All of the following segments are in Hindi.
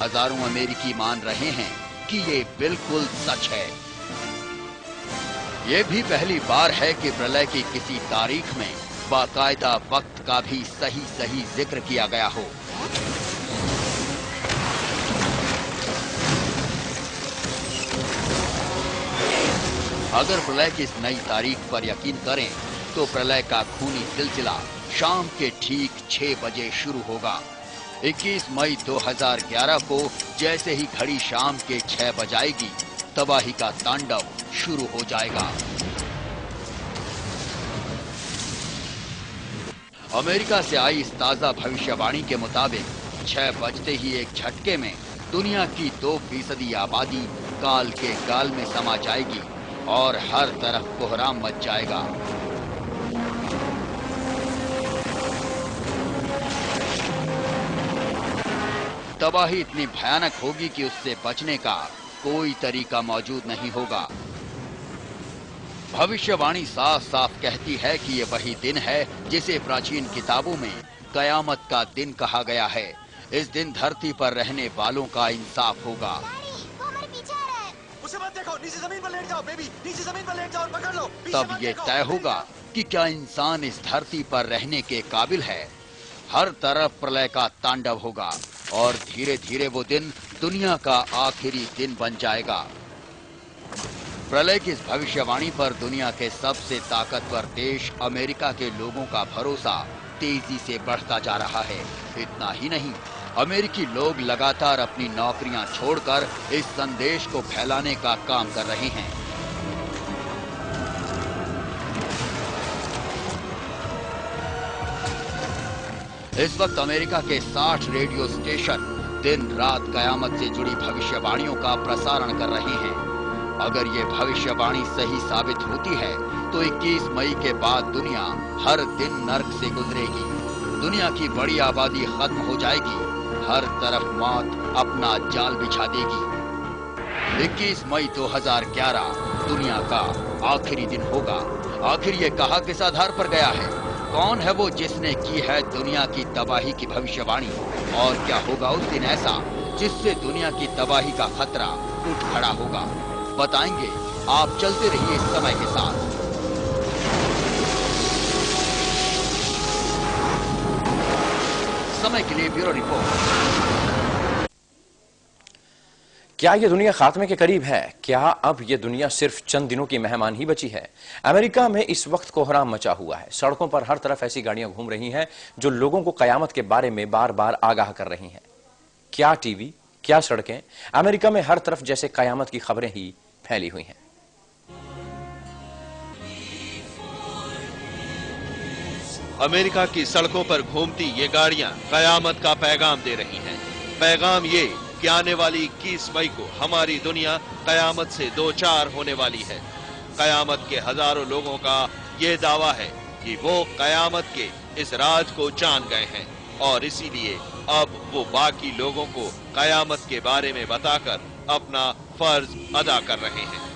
हजारों अमेरिकी मान रहे हैं कि ये बिल्कुल सच है। ये भी पहली बार है कि प्रलय की किसी तारीख में बाकायदा वक्त का भी सही सही जिक्र किया गया हो। अगर प्रलय की इस नई तारीख पर यकीन करें तो प्रलय का खूनी सिलसिला शाम के ठीक 6 बजे शुरू होगा। 21 मई 2011 को जैसे ही घड़ी शाम के 6 बजाएगी, तबाही का तांडव शुरू हो जाएगा। अमेरिका से आई इस ताजा भविष्यवाणी के मुताबिक 6 बजते ही एक झटके में दुनिया की 2% आबादी काल के गाल में समा जाएगी और हर तरफ कोहराम मच जाएगा। तबाही इतनी भयानक होगी कि उससे बचने का कोई तरीका मौजूद नहीं होगा। भविष्यवाणी साफ साफ कहती है कि ये वही दिन है जिसे प्राचीन किताबों में कयामत का दिन कहा गया है। इस दिन धरती पर रहने वालों का इंसाफ होगा। उसे मत देखो, नीचे जमीन पर लेट जाओ बेबी, नीचे जमीन पर लेट जाओ और पकड़ लो। तब ये तय होगा कि क्या इंसान इस धरती पर रहने के काबिल है। हर तरफ प्रलय का तांडव होगा और धीरे धीरे वो दिन दुनिया का आखिरी दिन बन जाएगा। प्रलय की इस भविष्यवाणी पर दुनिया के सबसे ताकतवर देश अमेरिका के लोगों का भरोसा तेजी से बढ़ता जा रहा है। इतना ही नहीं, अमेरिकी लोग लगातार अपनी नौकरियां छोड़कर इस संदेश को फैलाने का काम कर रहे हैं। इस वक्त अमेरिका के 60 रेडियो स्टेशन दिन रात कयामत से जुड़ी भविष्यवाणियों का प्रसारण कर रहे हैं। अगर ये भविष्यवाणी सही साबित होती है तो 21 मई के बाद दुनिया हर दिन नर्क से गुजरेगी। दुनिया की बड़ी आबादी खत्म हो जाएगी, हर तरफ मौत अपना जाल बिछा देगी। 21 मई 2011 दुनिया का आखिरी दिन होगा। आखिर ये कहा किस आधार पर गया है? कौन है वो जिसने की है दुनिया की तबाही की भविष्यवाणी? और क्या होगा उस दिन ऐसा जिससे दुनिया की तबाही का खतरा उठ खड़ा होगा? बताएंगे। आप चलते रहिए समय के साथ। समय के लिए ब्यूरो रिपोर्ट। क्या यह दुनिया खात्मे के करीब है? क्या अब यह दुनिया सिर्फ चंद दिनों की मेहमान ही बची है? अमेरिका में इस वक्त कोहराम मचा हुआ है। सड़कों पर हर तरफ ऐसी गाड़ियां घूम रही हैं जो लोगों को कयामत के बारे में बार बार आगाह कर रही हैं। क्या टीवी, क्या सड़कें, अमेरिका में हर तरफ जैसे कयामत की खबरें ही फैली हुई हैं। अमेरिका की सड़कों पर घूमती ये गाड़ियां कयामत का पैगाम दे रही हैं। पैगाम ये कि आने वाली 21 मई को हमारी दुनिया कयामत से दो चार होने वाली है। कयामत के हजारों लोगों का ये दावा है कि वो कयामत के इस राज को जान गए हैं और इसीलिए अब वो बाकी लोगों को कयामत के बारे में बताकर अपना फर्ज अदा कर रहे हैं।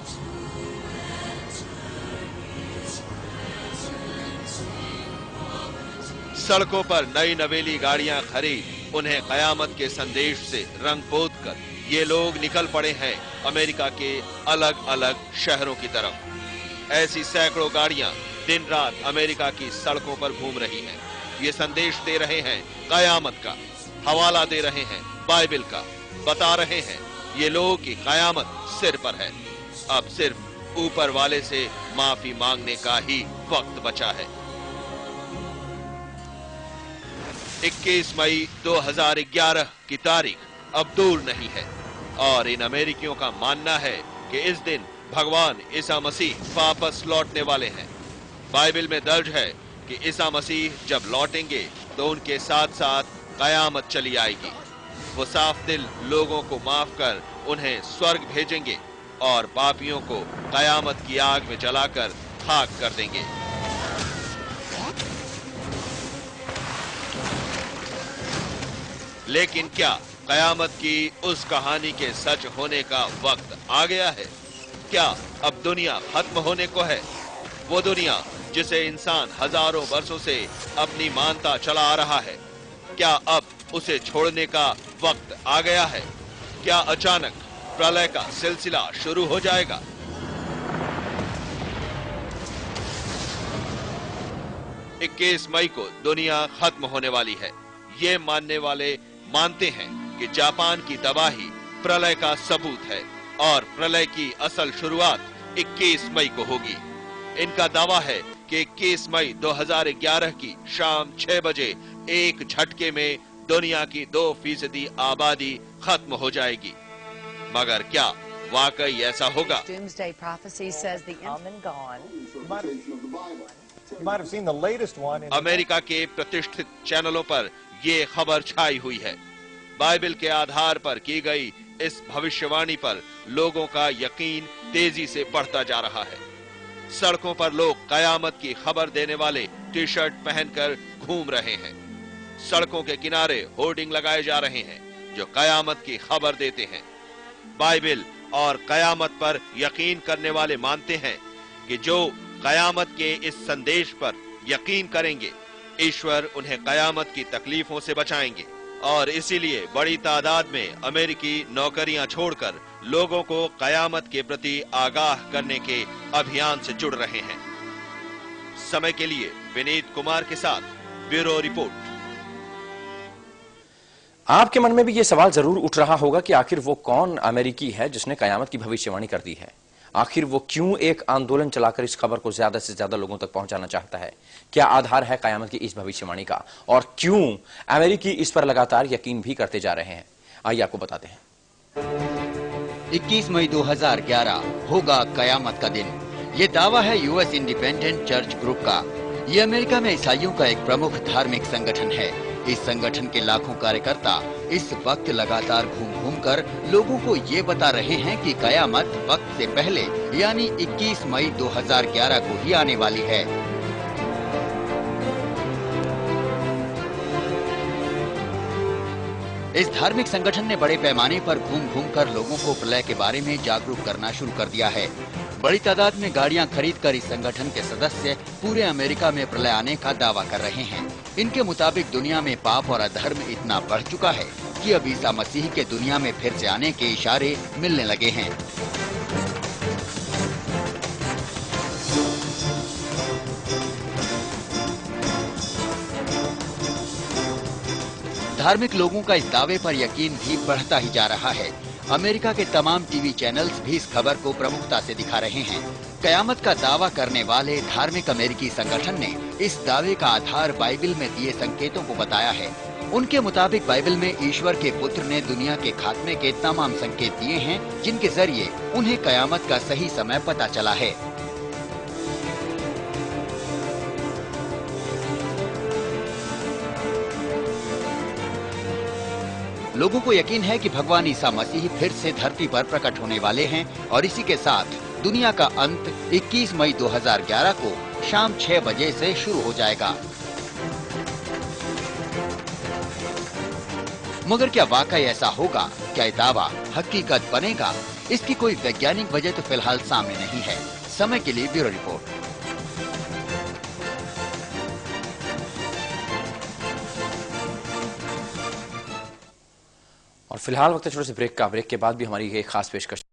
सड़कों पर नई नवेली गाड़ियां खरीद उन्हें कयामत के संदेश से रंग पोत कर ये लोग निकल पड़े हैं अमेरिका के अलग अलग शहरों की तरफ। ऐसी सैकड़ों गाड़ियां दिन रात अमेरिका की सड़कों पर घूम रही हैं। ये संदेश दे रहे हैं कयामत का, हवाला दे रहे हैं बाइबल का, बता रहे हैं ये लोग कि कयामत सिर पर है। अब सिर्फ ऊपर वाले से माफी मांगने का ही वक्त बचा है। 21 मई 2011 की तारीख अब दूर नहीं है और इन अमेरिकियों का मानना है कि इस दिन भगवान ईसा मसीह वापस लौटने वाले हैं। बाइबल में दर्ज है कि ईसा मसीह जब लौटेंगे तो उनके साथ साथ कयामत चली आएगी। वो साफ दिल लोगों को माफ कर उन्हें स्वर्ग भेजेंगे और पापियों को कयामत की आग में जलाकर खाक कर देंगे। लेकिन क्या कयामत की उस कहानी के सच होने का वक्त आ गया है? क्या अब दुनिया खत्म होने को है? वो दुनिया जिसे इंसान हजारों वर्षों से अपनी मानता चला आ रहा है, क्या अब उसे छोड़ने का वक्त आ गया है। क्या अचानक प्रलय का सिलसिला शुरू हो जाएगा? इक्कीस मई को दुनिया खत्म होने वाली है। ये मानने वाले मानते हैं कि जापान की तबाही प्रलय का सबूत है और प्रलय की असल शुरुआत 21 मई को होगी। इनका दावा है कि 21 मई 2011 की शाम 6 बजे एक झटके में दुनिया की 2% आबादी खत्म हो जाएगी। मगर क्या वाकई ऐसा होगा? Doomsday prophecy says the come and gone. You might have seen the latest one in America के प्रतिष्ठित चैनलों पर ये खबर छाई हुई है। बाइबल के आधार पर की गई इस भविष्यवाणी पर लोगों का यकीन तेजी से बढ़ता जा रहा है। सड़कों पर लोग कयामत की खबर देने वाले टी शर्ट पहनकर घूम रहे हैं। सड़कों के किनारे होर्डिंग लगाए जा रहे हैं जो कयामत की खबर देते हैं। बाइबल और कयामत पर यकीन करने वाले मानते हैं कि जो कयामत के इस संदेश पर यकीन करेंगे, ईश्वर उन्हें कयामत की तकलीफों से बचाएंगे और इसीलिए बड़ी तादाद में अमेरिकी नौकरियां छोड़कर लोगों को कयामत के प्रति आगाह करने के अभियान से जुड़ रहे हैं। समय के लिए विनीत कुमार के साथ ब्यूरो रिपोर्ट। आपके मन में भी यह सवाल जरूर उठ रहा होगा कि आखिर वो कौन अमेरिकी है जिसने कयामत की भविष्यवाणी कर दी है। आखिर वो क्यों एक आंदोलन चलाकर इस खबर को ज्यादा से ज्यादा लोगों तक पहुंचाना चाहता है? क्या आधार है कयामत की इस भविष्यवाणी का और क्यों अमेरिकी इस पर लगातार यकीन भी करते जा रहे हैं? आइए आपको बताते हैं। 21 मई 2011 होगा कयामत का दिन। ये दावा है यूएस इंडिपेंडेंट चर्च ग्रुप का। ये अमेरिका में ईसाइयों का एक प्रमुख धार्मिक संगठन है। इस संगठन के लाखों कार्यकर्ता इस वक्त लगातार घूम घूम कर लोगों को ये बता रहे हैं कि कयामत वक्त से पहले यानी 21 मई 2011 को ही आने वाली है। इस धार्मिक संगठन ने बड़े पैमाने पर घूम घूम कर लोगों को प्रलय के बारे में जागरूक करना शुरू कर दिया है। बड़ी तादाद में गाड़ियां खरीदकर इस संगठन के सदस्य पूरे अमेरिका में प्रलय आने का दावा कर रहे हैं। इनके मुताबिक दुनिया में पाप और अधर्म इतना बढ़ चुका है कि अब ईसा मसीह के दुनिया में फिर से आने के इशारे मिलने लगे हैं। धार्मिक लोगों का इस दावे पर यकीन भी बढ़ता ही जा रहा है। अमेरिका के तमाम टीवी चैनल्स भी इस खबर को प्रमुखता से दिखा रहे हैं। कयामत का दावा करने वाले धार्मिक अमेरिकी संगठन ने इस दावे का आधार बाइबल में दिए संकेतों को बताया है। उनके मुताबिक बाइबल में ईश्वर के पुत्र ने दुनिया के खात्मे के तमाम संकेत दिए हैं, जिनके जरिए उन्हें कयामत का सही समय पता चला है। लोगों को यकीन है कि भगवान ईसा मसीह फिर से धरती पर प्रकट होने वाले हैं और इसी के साथ दुनिया का अंत 21 मई 2011 को शाम 6 बजे से शुरू हो जाएगा। मगर क्या वाकई ऐसा होगा? क्या ये दावा हकीकत बनेगा? इसकी कोई वैज्ञानिक वजह तो फिलहाल सामने नहीं है। समय के लिए ब्यूरो रिपोर्ट। और फिलहाल वक्त है छोटे से ब्रेक का। ब्रेक के बाद भी हमारी एक खास पेशकश